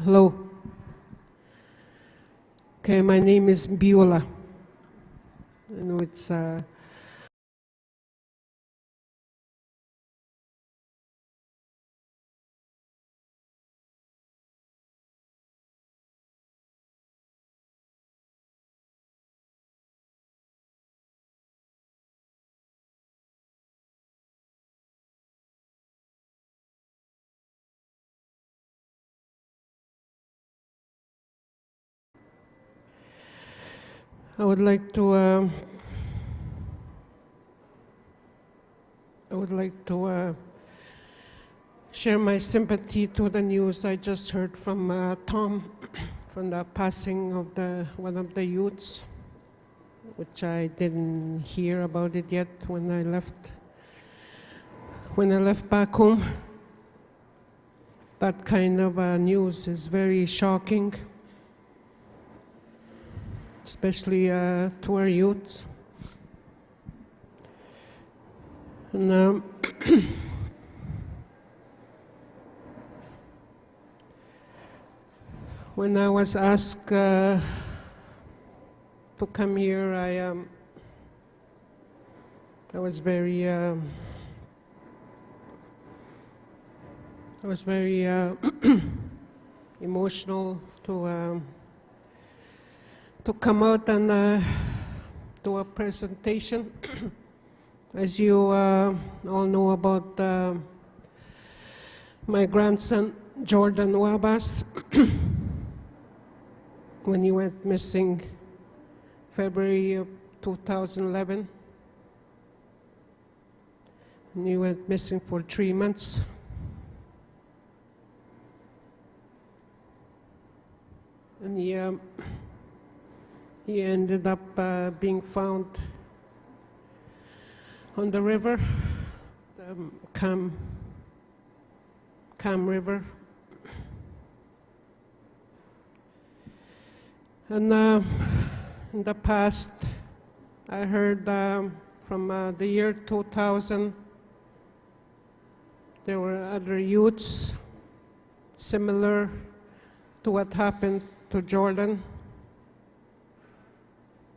Hello. Okay, my name is Biola. I know it's I would like to share my sympathy to the news I just heard from Tom from the passing of one of the youths, which I didn't hear about it yet when I left back home. That kind of news is very shocking, especially to our youths. And when I was asked to come here, I was very emotional to come out and do a presentation. As you all know about my grandson, Jordan Wabas, when he went missing February of 2011. And he went missing for 3 months. And he ended up being found on the river, the Cam River. And in the past, I heard from the year 2000, there were other youths similar to what happened to Jordan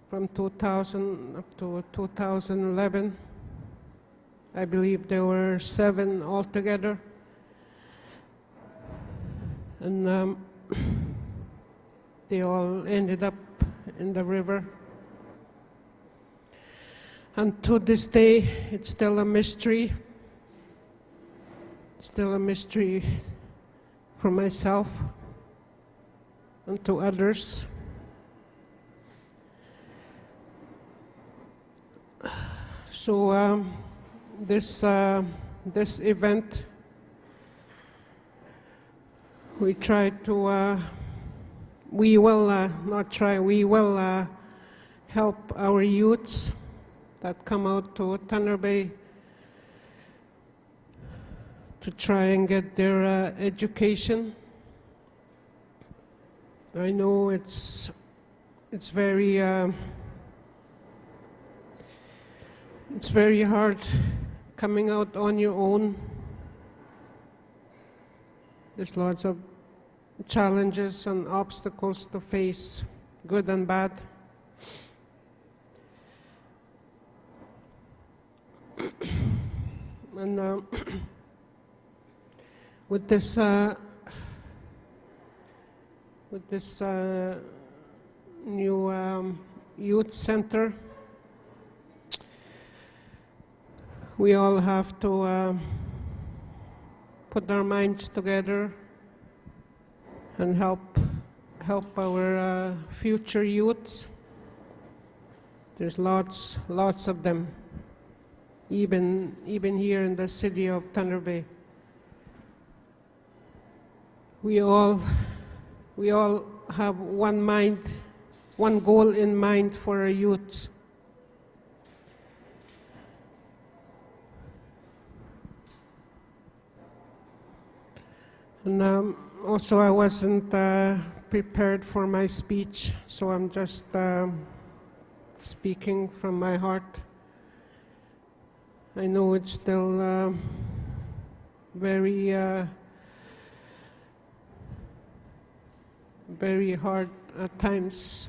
from 2000 up to 2011. I believe there were 7 altogether. And they all ended up in the river. And to this day, it's still a mystery. Still a mystery for myself and to others. So this event, we will help our youths that come out to Thunder Bay to try and get their education. I know it's very hard coming out on your own. There's lots of challenges and obstacles to face, good and bad. And with this new youth center, we all have to put our minds together and help our future youths. There's lots of them, even here in the city of Thunder Bay. We all have one goal in mind for our youths. And also, I wasn't prepared for my speech, so I'm just speaking from my heart. I know it's still very very hard at times.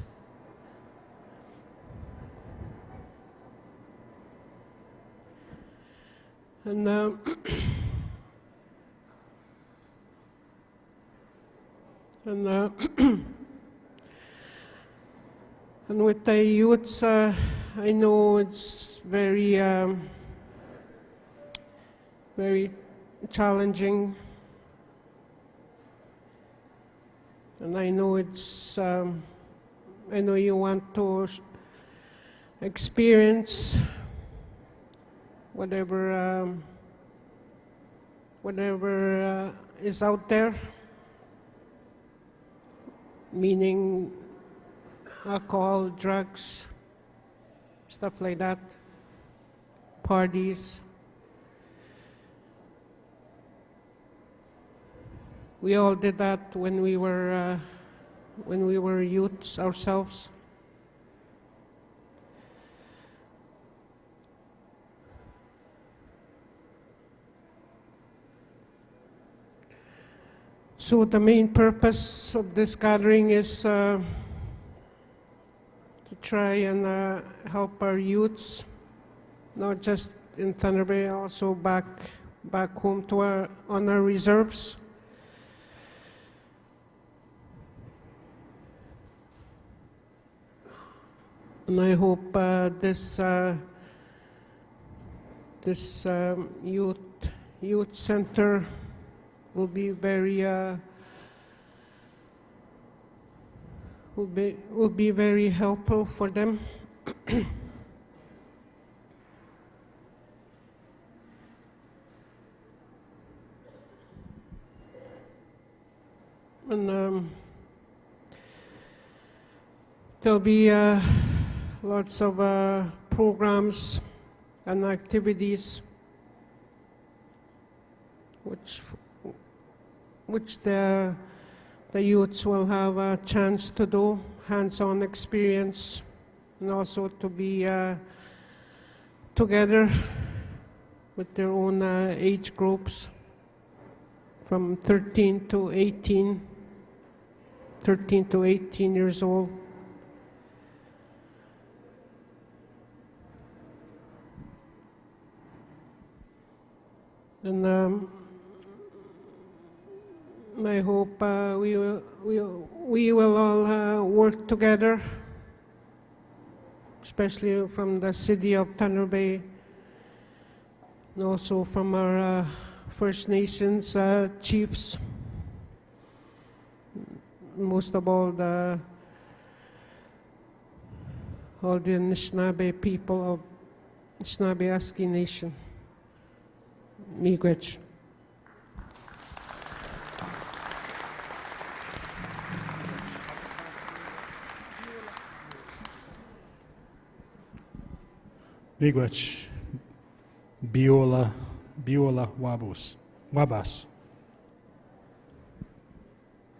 And and with the youths, I know it's very very challenging, and I know it's I know you want to experience whatever is out there, meaning alcohol, drugs, stuff like that, parties. We all did that when we were youths ourselves. So the main purpose of this gathering is to try and help our youths, not just in Thunder Bay, also back home to on our reserves. And I hope this youth center will be very will be very helpful for them. And there'll be lots of programs and activities which the youths will have a chance to do, hands-on experience, and also to be together with their own age groups from 13 to 18 years old. And I hope we will all work together, especially from the city of Thunder Bay, and also from our First Nations chiefs, most of all the Anishinaabe people of Anishinaabe-Aski Nation. Miigwech. Miigwech, Biola Wabas.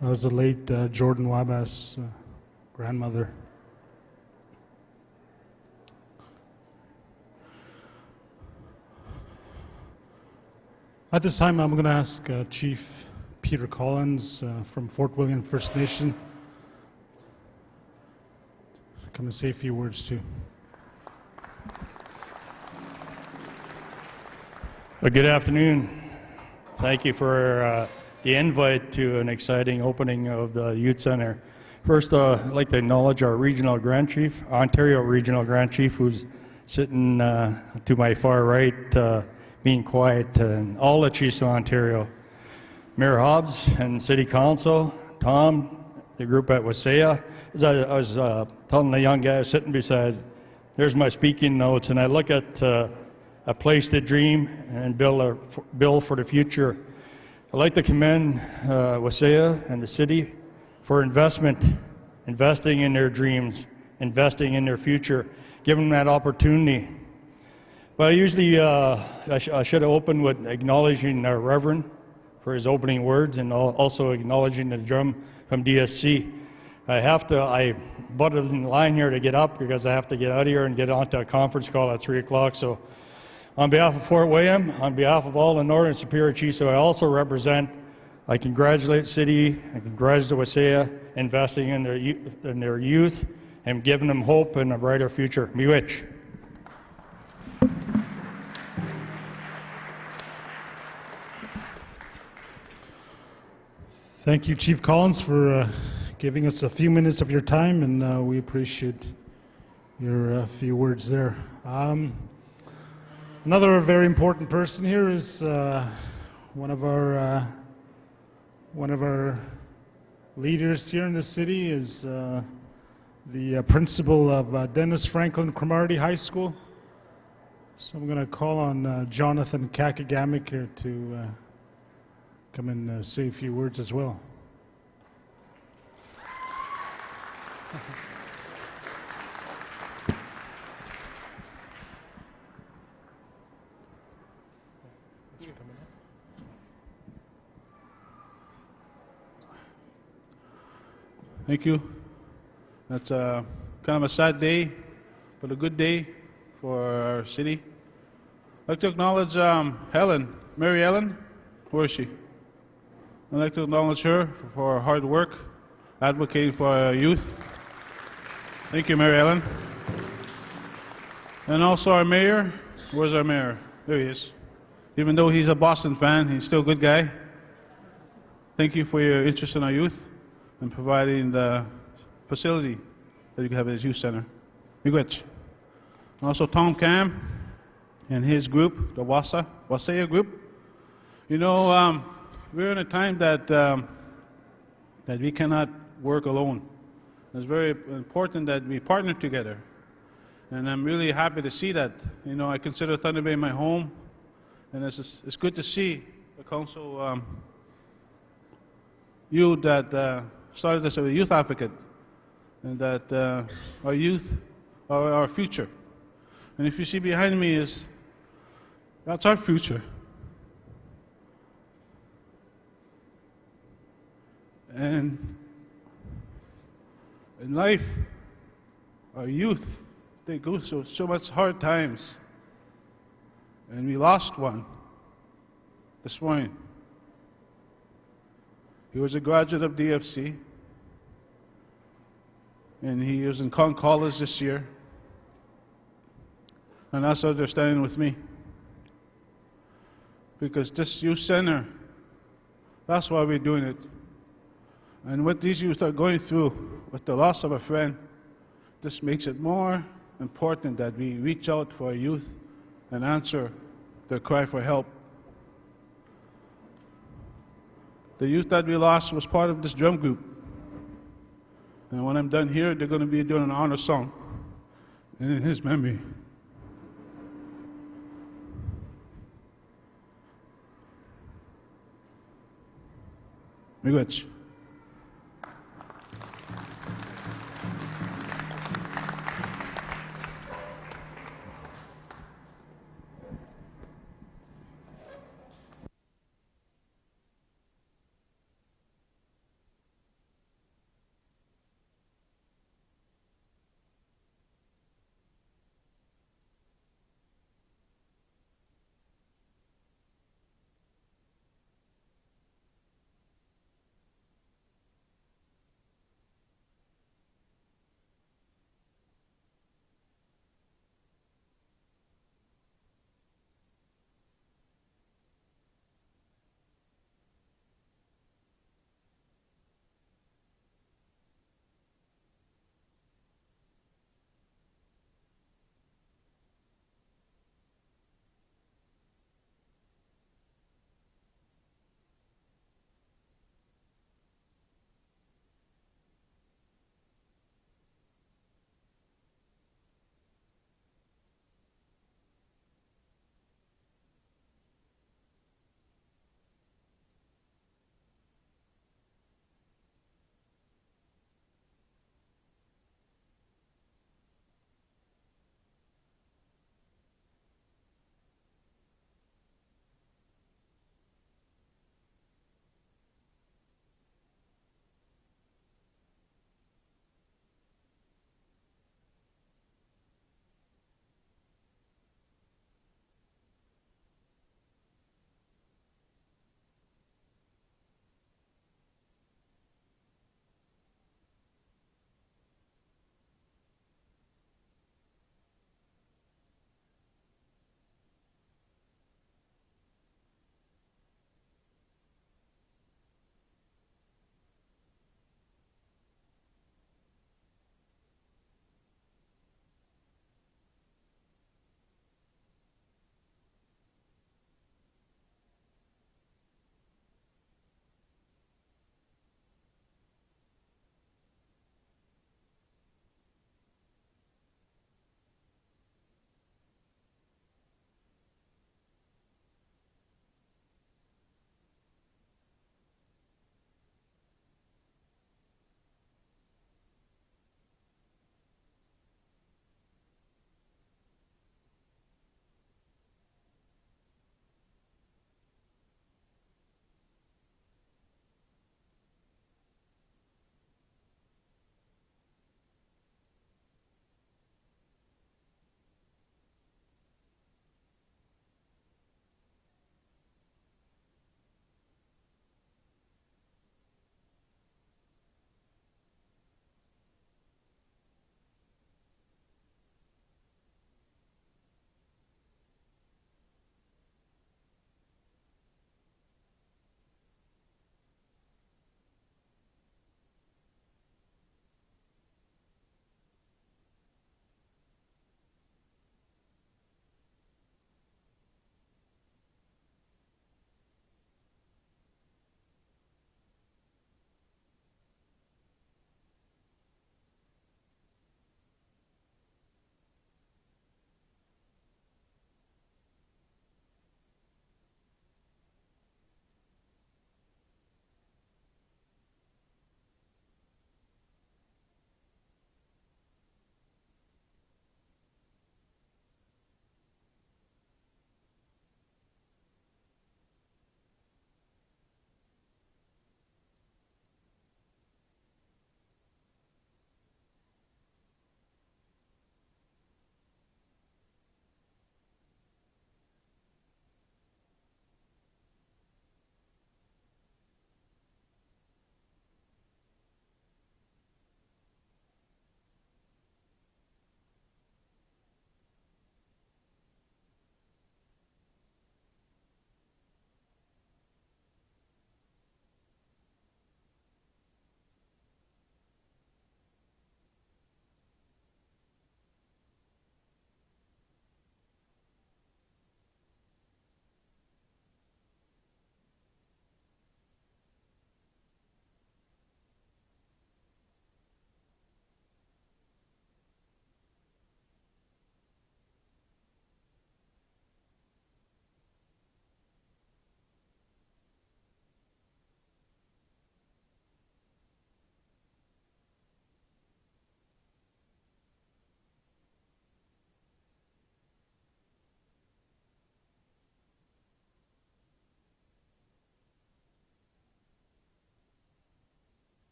That was the late Jordan Wabas' grandmother. At this time, I'm going to ask Chief Peter Collins from Fort William First Nation to come and say a few words too. Well, good afternoon. Thank you for the invite to an exciting opening of the Youth Center. First, I'd like to acknowledge our Regional Grand Chief, Ontario Regional Grand Chief, who's sitting to my far right, being quiet, and all the chiefs of Ontario. Mayor Hobbs and City Council, Tom, the group at Wasaya. As I was telling the young guy sitting beside, there's my speaking notes, and I look at a place to dream and build for the future. I'd like to commend Wasaya and the city for investing in their dreams, investing in their future, giving them that opportunity. But I usually, I should have opened with acknowledging our Reverend for his opening words and also acknowledging the drum from DSC. I butted in line here to get up because I have to get out of here and get onto a conference call at 3 o'clock. So on behalf of Fort William, on behalf of all the Northern Superior Chiefs who I also represent, I congratulate City, I congratulate Wasaya, investing in their youth and giving them hope and a brighter future. Miigwech. Thank you, Chief Collins, for giving us a few minutes of your time, and we appreciate your few words there. Another very important person here is one of our leaders here in the city is the principal of Dennis Franklin Cromarty High School. So I'm going to call on Jonathan Kakagamic here to come and say a few words as well. Thank you. That's kind of a sad day, but a good day for our city. I'd like to acknowledge Mary Ellen. Where is she? I'd like to acknowledge her for her hard work, advocating for our youth. Thank you, Mary Ellen. And also our mayor. Where's our mayor? There he is. Even though he's a Boston fan, he's still a good guy. Thank you for your interest in our youth and providing the facility that you can have at his youth center. Miigwech. Also Tom Cam and his group, the Wasaya Group. You know, we're in a time that we cannot work alone. It's very important that we partner together. And I'm really happy to see that. You know, I consider Thunder Bay my home, and it's good to see the council, you that started as a youth advocate, and that our youth are our future. And if you see behind me that's our future. And in life, our youth, they go through so much hard times. And we lost one this morning. He was a graduate of DFC, and he was in Conn College this year. And that's why they're standing with me. Because this youth center, that's why we're doing it. And what these youth are going through with the loss of a friend, this makes it more important that we reach out for our youth and answer their cry for help. The youth that we lost was part of this drum group. And when I'm done here, they're going to be doing an honor song in his memory. Miigwech.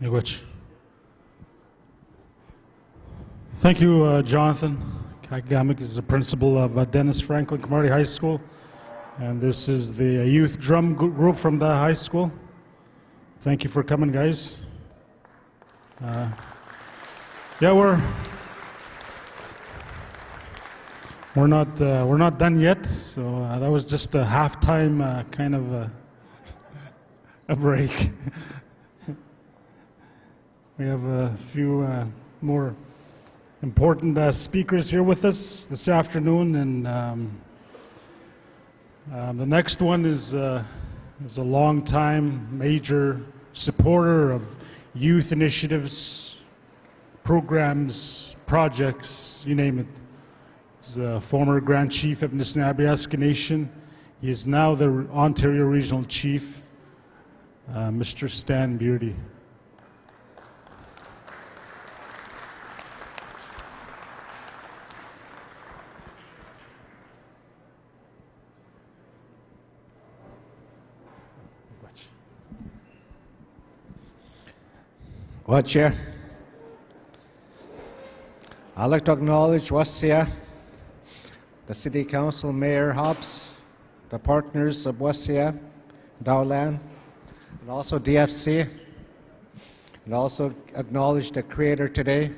Miigwech. Thank you, Jonathan. Kakagamic is the principal of Dennis Franklin Cromarty High School, and this is the youth drum group from the high school. Thank you for coming, guys. Yeah, we're not done yet. So that was just a halftime kind of a break. We have a few more important speakers here with us this afternoon, and the next one is a long-time major supporter of youth initiatives, programs, projects, you name it. He's a former Grand Chief of Nishnawbe Nation. He is now the Ontario Regional Chief, Mr. Stan Beardy. Well, Chair, I'd like to acknowledge Wasaya, the City Council, Mayor Hobbs, the partners of Wasaya, Darlan, and also DFC, and also acknowledge the Creator today,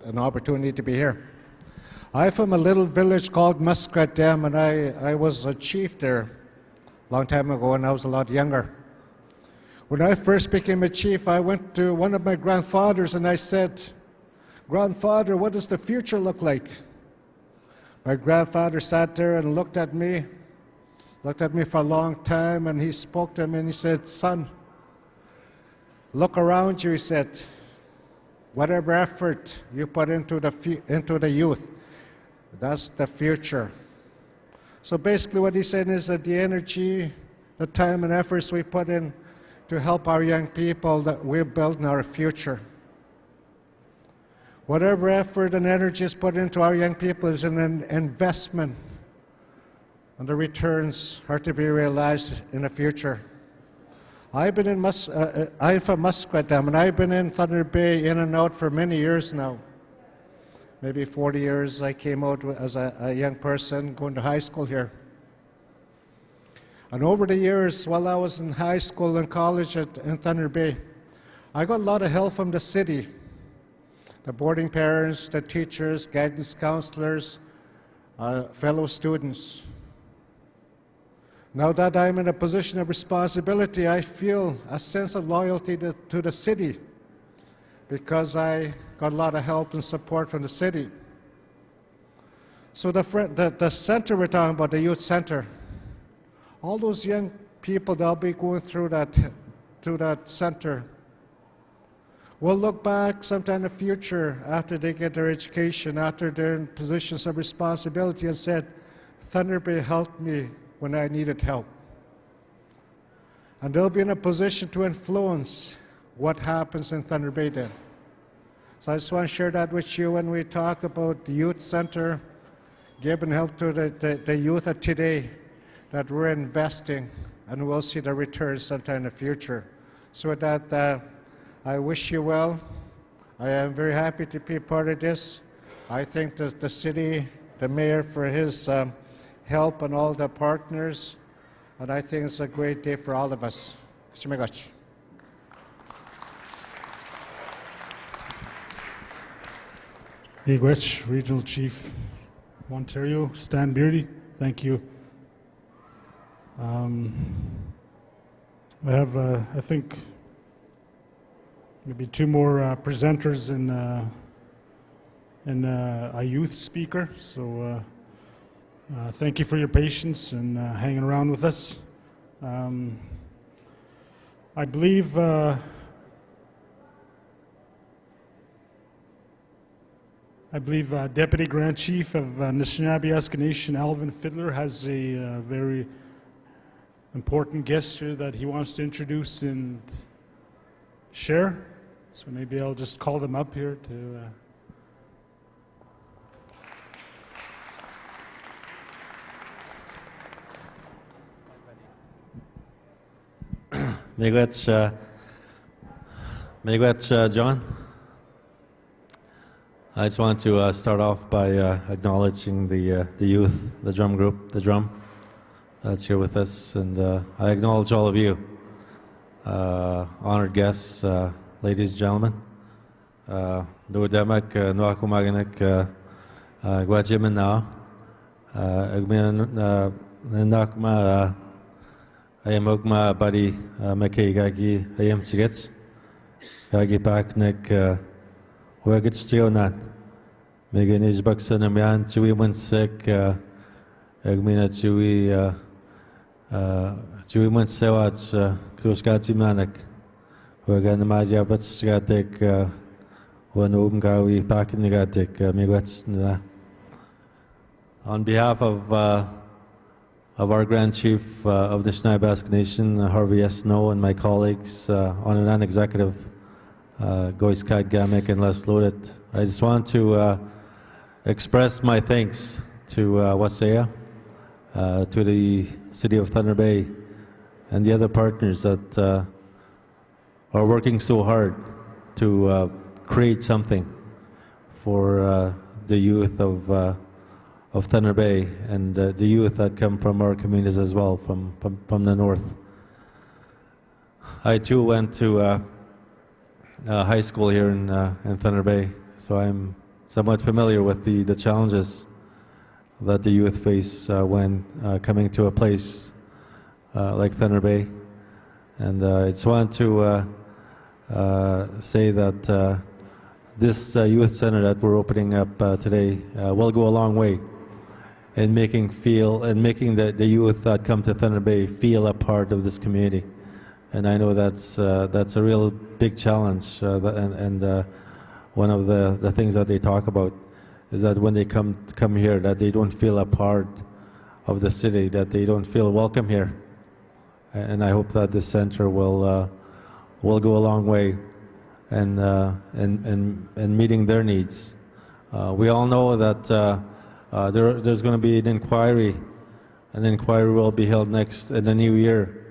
an opportunity to be here. I'm from a little village called Muskrat Dam, and I was a chief there a long time ago when I was a lot younger. When I first became a chief, I went to one of my grandfathers and I said, "Grandfather, what does the future look like?" My grandfather sat there and looked at me for a long time, and he spoke to me and he said, "Son, look around you," he said. "Whatever effort you put into the youth, that's the future." So basically what he's saying is that the energy, the time and efforts we put in to help our young people, that we're building our future. Whatever effort and energy is put into our young people is an investment, and the returns are to be realized in the future. I'm from Muskrat Dam, and I've been in Thunder Bay in and out for many years now. Maybe 40 years. I came out as a young person going to high school here. And over the years, while I was in high school and college in Thunder Bay, I got a lot of help from the city, the boarding parents, the teachers, guidance counselors, fellow students. Now that I'm in a position of responsibility, I feel a sense of loyalty to the city because I got a lot of help and support from the city. So the center we're talking about, the youth center, all those young people that'll be going through that center will look back sometime in the future after they get their education, after they're in positions of responsibility, and said, "Thunder Bay helped me when I needed help." And they'll be in a position to influence what happens in Thunder Bay then. So I just want to share that with you when we talk about the youth center, giving help to the youth of today, that we're investing, and we'll see the returns sometime in the future. So with that, I wish you well. I am very happy to be part of this. I thank the city, the mayor for his help and all the partners, and I think it's a great day for all of us. Miigwech, Regional Chief Ontario, Stan Beardy, thank you. I have, I think, maybe two more presenters and a youth speaker. So thank you for your patience and hanging around with us. I believe Deputy Grand Chief of Nishnawbe Nation, Alvin Fiddler, has a very important guest here that he wants to introduce and share. So maybe I'll just call them up here to... Miigwech, Miigwech, John. I just want to start off by acknowledging the youth, the drum group, the drum, that's here with us, and I acknowledge all of you, honored guests, ladies and gentlemen. Duodemak, Nuakumaganak, Guajimin Agmin Nakma, Ayamogma, Badi, Maki, Gagi, Ayam Sigets, Gagi Paknik, Wagits Tionat, Meganij Baksanamian, Chui Munsek, Agmina Chui, Chui Munsewach, Kruskati Manak, Waganamaja Batskatek, Wanumgawi Pakinigatek, Miigwech. On behalf of our Grand Chief of the Nishnai Basque Nation, Harvey S. Snow, and my colleagues on a non-executive, Gois Kad Gamek and Les Lodet, I just want to express my thanks to Wasaya, to the City of Thunder Bay, and the other partners that are working so hard to create something for the youth of Thunder Bay and the youth that come from our communities as well, from the north. I too went to high school here in Thunder Bay, so I'm somewhat familiar with the challenges that the youth face when coming to a place like Thunder Bay. And I just want to say that this youth center that we're opening up today will go a long way in making the youth that come to Thunder Bay feel a part of this community. And I know that's a real big challenge, and one of the things that they talk about is that when they come here, that they don't feel a part of the city, that they don't feel welcome here. And I hope that this center will go a long way in meeting their needs. We all know that there's going to be an inquiry. An inquiry will be held next in the new year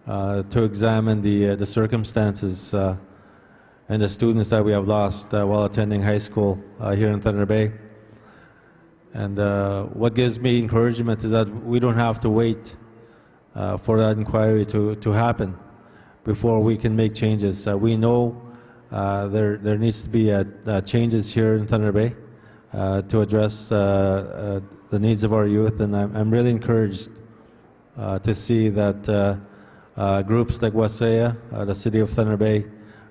to examine the circumstances and the students that we have lost while attending high school here in Thunder Bay. And what gives me encouragement is that we don't have to wait for that inquiry to happen before we can make changes. We know there needs to be changes here in Thunder Bay to address the needs of our youth, and I'm really encouraged to see that groups like Wasaya, the City of Thunder Bay,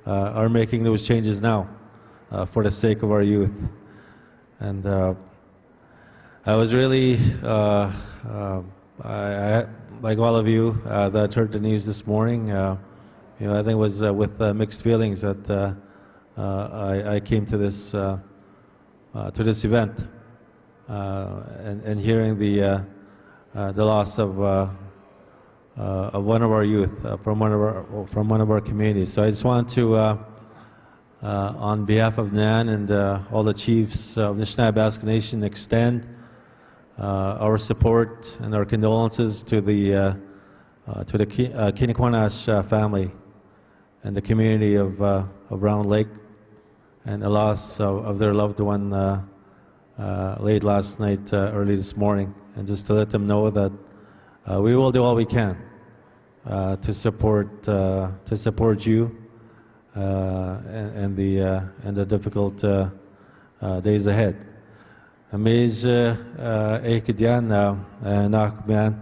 are making those changes now for the sake of our youth. And I was really, I, like all of you that heard the news this morning, I think it was with mixed feelings that I came to this event, and hearing the loss of one of our youth from one of our communities. So I just want to, on behalf of NAN and all the chiefs of the Nishnai Basque Nation, extend our support and our condolences to the Kinikwanash family and the community of Round Lake, and the loss of their loved one late last night, early this morning, and just to let them know that we will do all we can to support you and the difficult days ahead. Amaz ekidyan nakman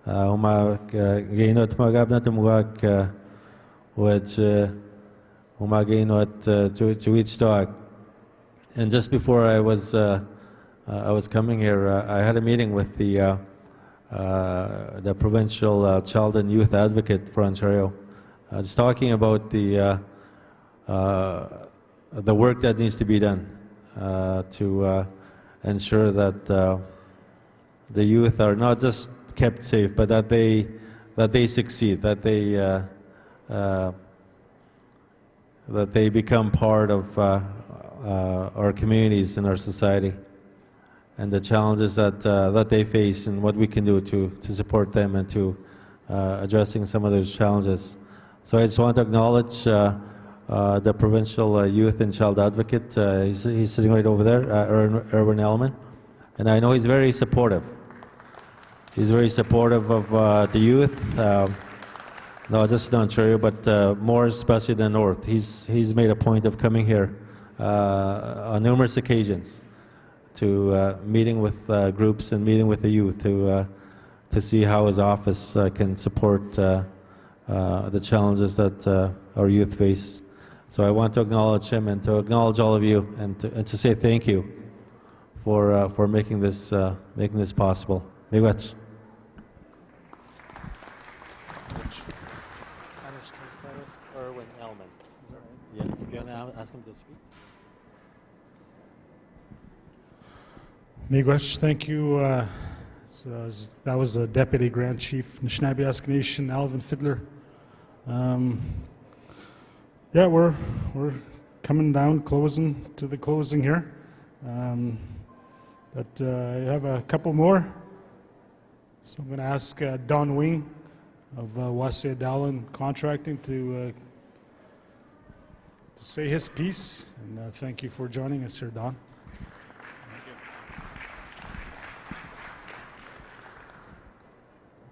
uma gainot magabna tumwak which uma gainot to each dog. And just before I was coming here, I had a meeting with the provincial child and youth advocate for Ontario, just talking about the work that needs to be done to ensure that the youth are not just kept safe, but that they succeed, that they become part of our communities and our society, and the challenges that they face, and what we can do to support them and to addressing some of those challenges. So I just want to acknowledge the provincial youth and child advocate. He's sitting right over there, Erwin Elman. And I know he's very supportive. He's very supportive of the youth, not just in Ontario, but more especially in the North. He's made a point of coming here on numerous occasions to meeting with groups and meeting with the youth to see how his office can support the challenges that our youth face. So I want to acknowledge him and to acknowledge all of you and to say thank you for making this possible. Miigwech. Erwin Elman. Is that right? Yeah. Do you want to ask him to speak? Miigwech, thank you. That was Deputy Grand Chief Anishinaabe Ask Nation, Alvin Fiddler. Yeah, we're coming down, closing to the closing here. But I have a couple more. So I'm going to ask Don Wing of Wasaya Dowland Contracting to say his piece. And thank you for joining us here, Don.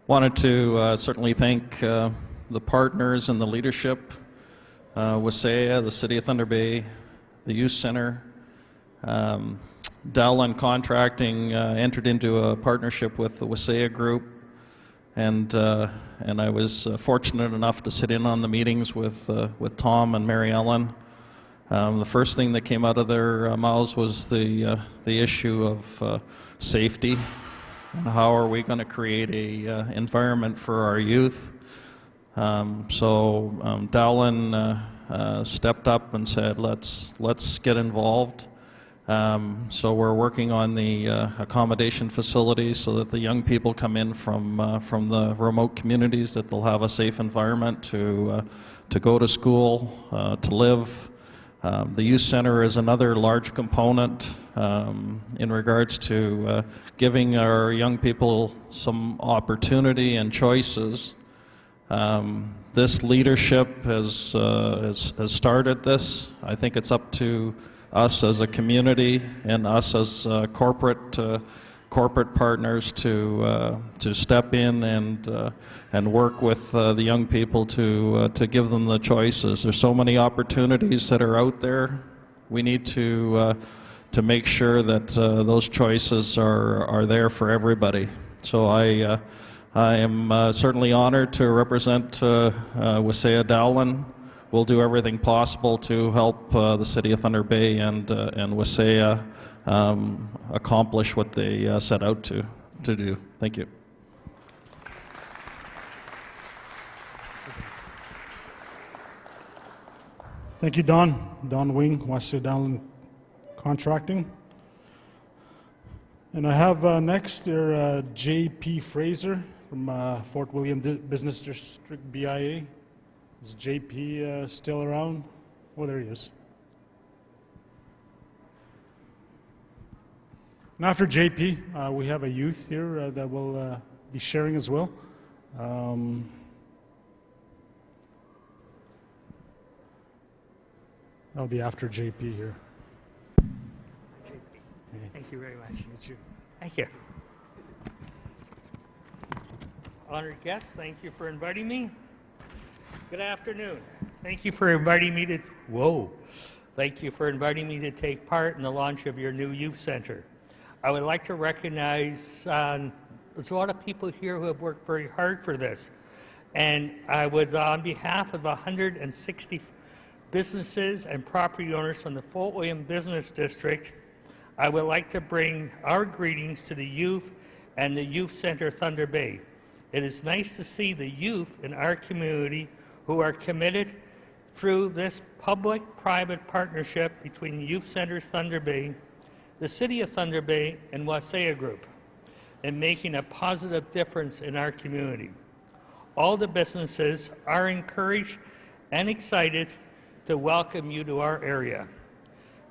Wanted to certainly thank the partners and the leadership, Wasaya, the City of Thunder Bay, the Youth Center. Dowland Contracting entered into a partnership with the Wasaya Group, and I was fortunate enough to sit in on the meetings with Tom and Mary Ellen. The first thing that came out of their mouths was the issue of safety. How are we going to create a environment for our youth? So Dowland stepped up and said, let's get involved. So we're working on the accommodation facilities so that the young people come in from the remote communities, that they'll have a safe environment to go to school, to live. The youth center is another large component in regards to giving our young people some opportunity and choices. This leadership has started this. I think it's up to us as a community and us as corporate partners to step in and work with the young people to give them the choices. There's so many opportunities that are out there. We need to make sure that those choices are there for everybody. So I am certainly honored to represent Wasaya Dowland. We'll do everything possible to help the City of Thunder Bay and Wasaya accomplish what they set out to do. Thank you. Thank you, Don. Don Wing, Wasaya Dowland Contracting. And I have next here J.P. Fraser from Fort William Business District, BIA. Is J.P. still around? Oh, there he is. And after J.P., we have a youth here that will be sharing as well. That'll be after J.P. here. Thank you very much. Nice to meet you. Thank you. Honored guests, thank you for inviting me. Good afternoon. Thank you for inviting me to, Thank you for inviting me to take part in the launch of your new youth center. I would like to recognize, there's a lot of people here who have worked very hard for this. And I would, on behalf of 160 businesses and property owners from the Fort William Business District, I would like to bring our greetings to the youth and the Youth Center Thunder Bay. It is nice to see the youth in our community who are committed through this public-private partnership between Youth Centers Thunder Bay, the City of Thunder Bay, and Wasaya Group in making a positive difference in our community. All the businesses are encouraged and excited to welcome you to our area.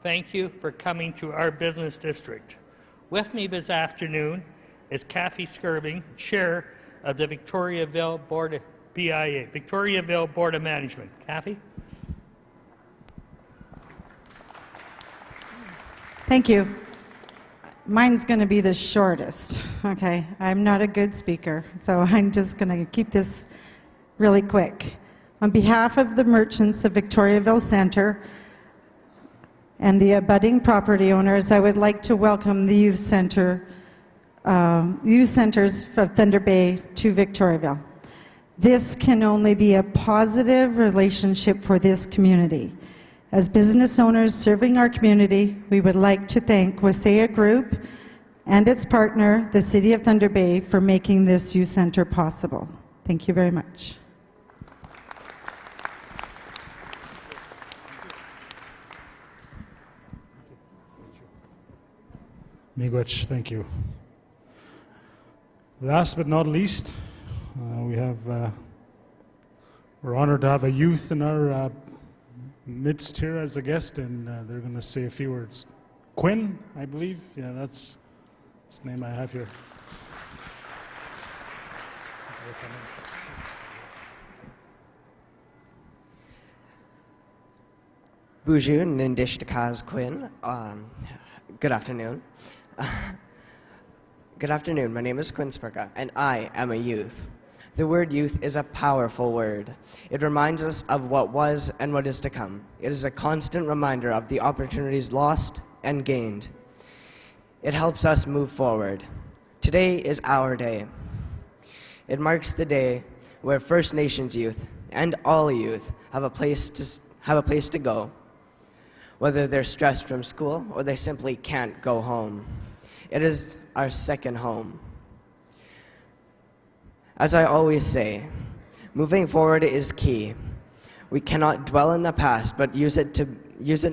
Thank you for coming to our business district. With me this afternoon is Kathy Skirving, Chair of the Victoriaville Board of BIA, Victoriaville Board of Management. Kathy? Thank you. Mine's going to be the shortest, okay? I'm not a good speaker, so I'm just going to keep this really quick. On behalf of the merchants of Victoriaville Centre and the abutting property owners, I would like to welcome the youth centers of Thunder Bay to Victoriaville. This can only be a positive relationship for this community. As business owners serving our community, we would like to thank Wasaya Group and its partner, the City of Thunder Bay, for making this youth center possible. Thank you very much. Miigwech, thank you. Last but not least, we're honored to have a youth in our midst here as a guest, and they're going to say a few words. Quinn, I believe. Yeah, that's the name I have here. Bonjour, Nindish Dakaz Quinn. Good afternoon. Good afternoon, my name is Quinn Spyrka, and I am a youth. The word youth is a powerful word. It reminds us of what was and what is to come. It is a constant reminder of the opportunities lost and gained. It helps us move forward. Today is our day. It marks the day where First Nations youth and all youth have a place to go, whether they're stressed from school or they simply can't go home. It is our second home. As I always say, moving forward is key. We cannot dwell in the past, but use it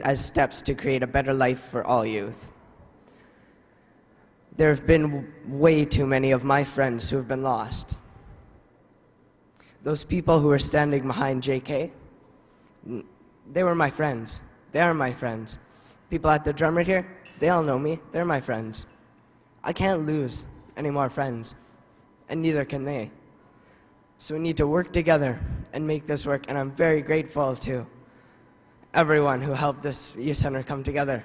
as steps to create a better life for all youth. There have been way too many of my friends who have been lost. Those people who were standing behind JK, they were my friends. They are my friends. People at the drum right here, they all know me. They're my friends. I can't lose any more friends, and neither can they. So we need to work together and make this work, and I'm very grateful to everyone who helped this youth center come together.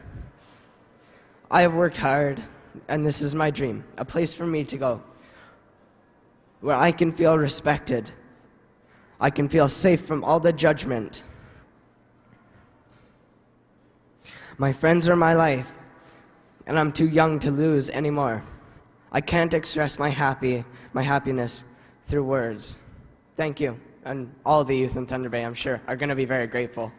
I have worked hard, and this is my dream, a place for me to go, where I can feel respected. I can feel safe from all the judgment. My friends are my life, and I'm too young to lose anymore. I can't express my happiness through words. Thank you, and all the youth in Thunder Bay, I'm sure, are going to be very grateful.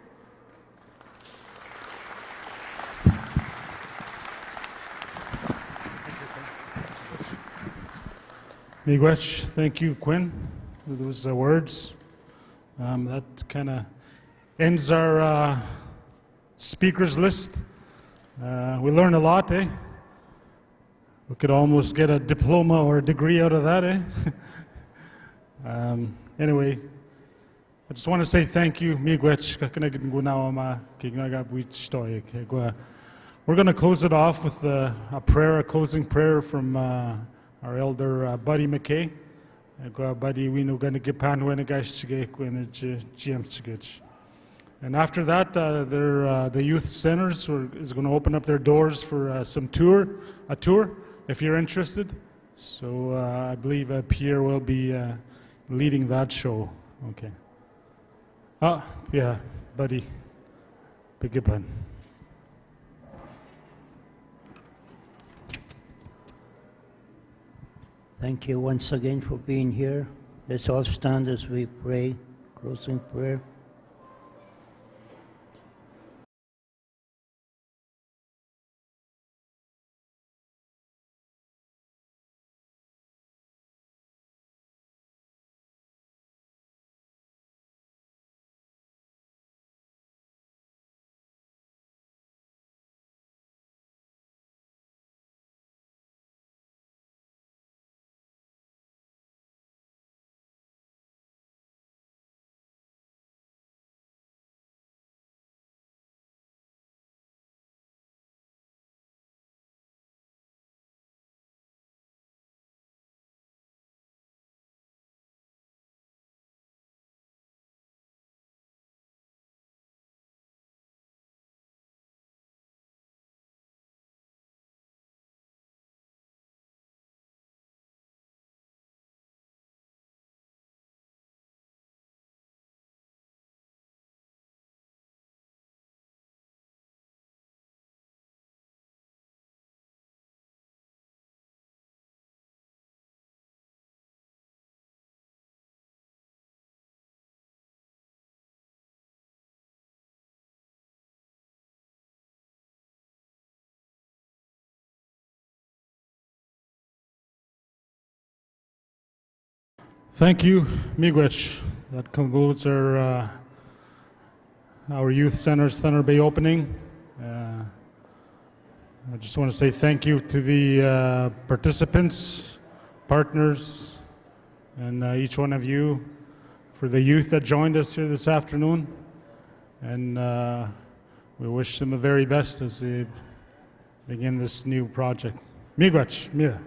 Miigwech, thank you, Quinn, for those words. That kind of ends our speakers list. We learned a lot, eh? We could almost get a diploma or a degree out of that, eh? Anyway, I just want to say thank you, Miigwech. We're going to close it off with a prayer, a closing prayer from our elder Buddy McKay. Buddy, we know going to get and after that, the youth centers is going to open up their doors for a tour, if you're interested. So I believe Pierre will be leading that show. Okay. Oh, yeah, Buddy. Big pun. Thank you once again for being here. Let's all stand as we pray, closing prayer. Thank you, Miigwech. That concludes our Youth Center's Thunder Bay opening. I just want to say thank you to the participants, partners, and each one of you for the youth that joined us here this afternoon. And we wish them the very best as they begin this new project. Miigwech, Mira.